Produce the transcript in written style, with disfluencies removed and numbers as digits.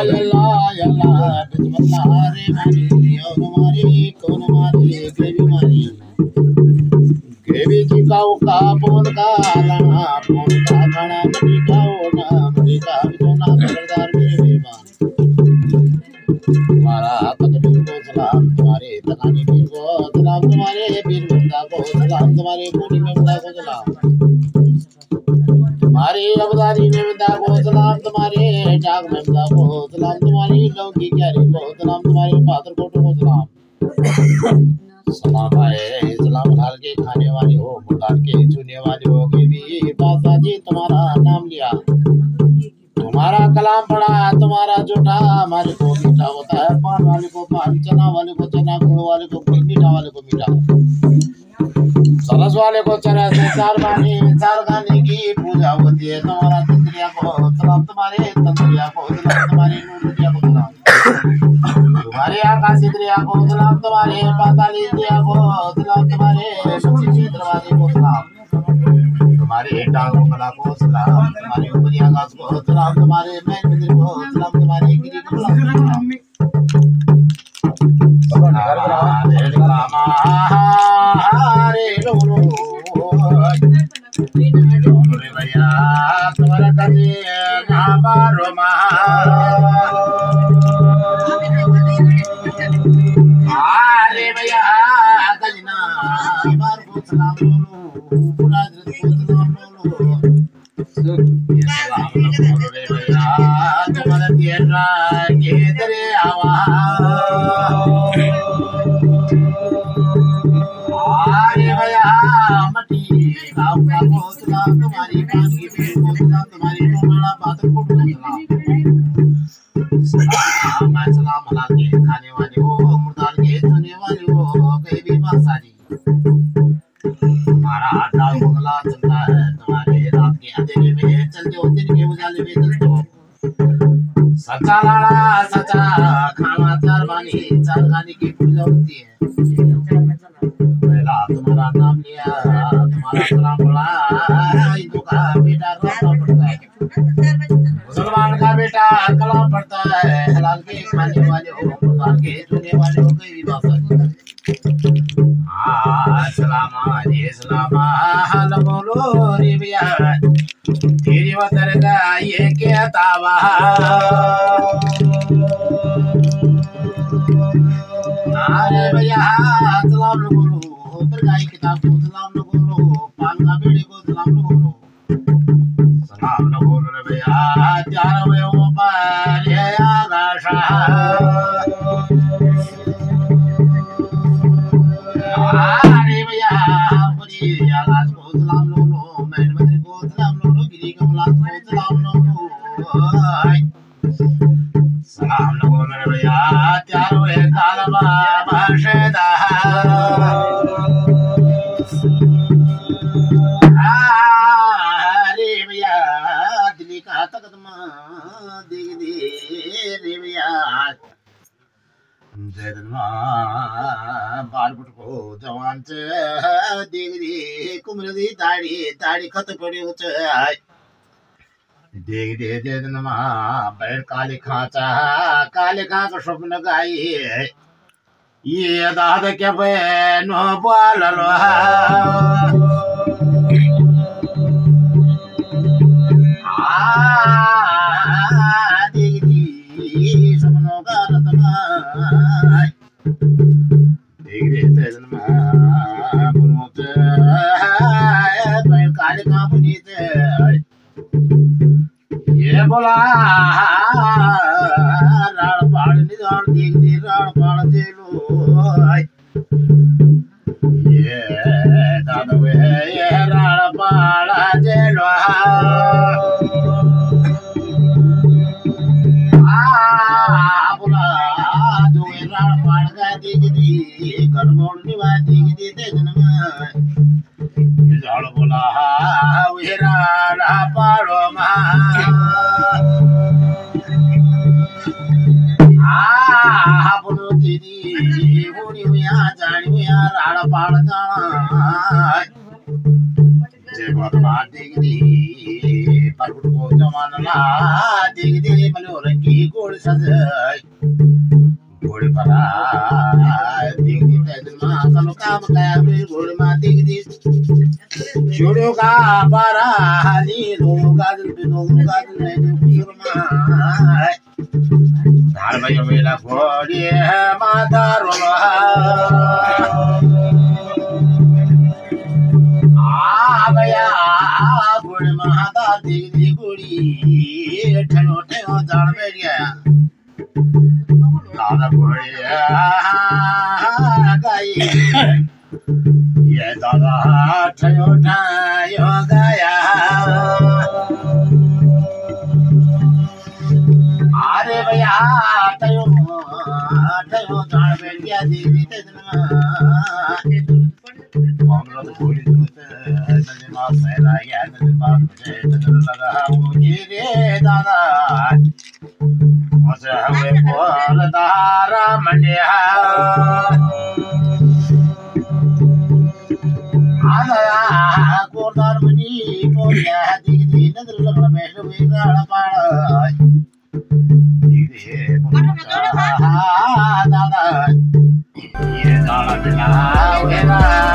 Yalla Yalla बिस्मिल्लाह रे मारी और मारी कौन मारी गेवी मारी गेवी जी का पोन का लाना पोन का खाना मरी का ओना मरी का सोना सरदार मेरे मेहमान तुम्हारा तकबीर को सलाम तुम्हारे तकानी पीर को सलाम तुम्हारे पीर बंदा को सलाम तुम्हारे कोनी में बंदा को सलाम तुम्हारी अबदारी में बंदा को सलाम तुम्हारे जाग में बंदा को सलाम तुम्हारी लौकी क्यारी को सलाम तुम्हारे पात्र कोटो को सलाम सलाम आए सलाम डाल के खाने वाली हो मुर्दार के छूने वाली हो के भी पासा जी तुम्हारा नाम लिया तुम्हारा कलाम पढ़ा तुम्हारा झूठा हमारे को मीठा होता है पान वाले को पान चना वाले को चना गुड़ वाले को गुड़ मीठा वाले को मीठा सरस वाले को चरस चार गाने की पूजा होती है तुम्हारा तंत्रिया को सलाम तुम्हारे तंत्रिया को सलाम तुम्हारे नूरिया को सलाम तुम्हारे आकाश इंद्रिया को सलाम तुम्हारे पाताली इंद्रिया को सलाम तुम्हारे पक्षी दरवाजे को सलाम तुम्हारे डांगों कला को सलाम तुम्हारे ऊपरी आकाश को सलाम तुम्हारे मैन मंदिर को सलाम तुम्हारे गिरी को सलाम हरे लोलो रे भैया तुम्हारा कभी ना बारो मा अरे भैया कजना बार को सलाम लोलो पूरा को सलाम लोलो ये सलाम लोलो रे भैया तुम्हारा तेरा के तेरे आवा अरे भैया मटी गाँव का को सलाम तुम्हारी कांगी पेड़ को सलाम तुम्हारी टोमाड़ा पात्र को सलाम मैं सलाम हला के खाने वाले हो मुर्दार के सुने वाले हो कहीं भी बासारी तुम्हारा आटा उगला चलता है तुम्हारे रात के अंधेरे में चलते हो दिन के उजाले में चलते हो सच्चा लाड़ा सच्चा खाना चार गाने की पूजा होती है पहला तुम्हारा नाम लिया तुम्हारा सलाम पढ़ा हिंदू का बेटा रोना पड़ता है मुसलमान का बेटा कलाम पढ़ता है हलाल के खाने वाले हो मुर्दार के सुने वाले हो कोई भी बात सलाम हाल बोलो रे भैया तेरी वतर का ये क्या तावा अरे भैया सलाम बोलो फिर गाय किताब को सलाम बोलो पान का बेड़े को सलाम बोलो सलाम बोलो रे भैया चार वे ऊपर ये आकाश अरे भैया बड़ी आकाश को सलाम बोलो मैन मंदिर को सलाम बोलो गिरी कमला को सलाम बोलो सलाम बोलो रे भैया चारों वे कालबा भाषदा अरे भैया दिल्ली का तकदमा देख दे रे भैया जयदमा बालबुट को जवान च देख दे कुमर दी दाढ़ी खत पड़ी उच देख दे जयदमा बैठ काले खाचा काले खा का स्वप्न गाई ये दाद के बनो बोल लो देख दी सपनों का रत्ना देख दे जयदमा पुरुष बैठ काले खा पुनीत ये बोला राड़ पाड़ निदान देख दे राड़ पाड़ दे लो ये दादवे ये राड़ पाड़ दे लो बोला जो ये राड़ पाड़ का देख दी घर बोल निवा देख दे देखन में झाड़ बोला वे राड़ पाड़ो मा बोलो दीदी होनी हुआ जानी हुआ राड़ा पाड़ जाना जय बात देख दी पाकुट को जमानला दिग दिग मलो रंगी गोड़ सजाय गोड़ परा दिग दिग तजमा कलो काम काया फिर गोड़ मा दिग दिग जोड़ो का पारा नी दोनों गाजल में कुसुरमा धार भाई मेला गोड़ी माता रोला भैया गोड़ माता दिग दिग गोड़ी ठयो ठयो जान बैठ गया दादा गोड़ी गाई ये दादा ठयो ठयो गाया अरे भैया ठयो ठयो जान बैठ गया दिग दिग हमरा तो गोड़ी नजमा फैला गया नजमा मुझे नजर लगा मुझे रे दादा मुझे हवे बोल दारा मंडिया आला कोदार मंडी पोया दिग दिग नजर लगा बैठ बेगाड़ा पाड़ा दिग दिग दादा ये दादा वेला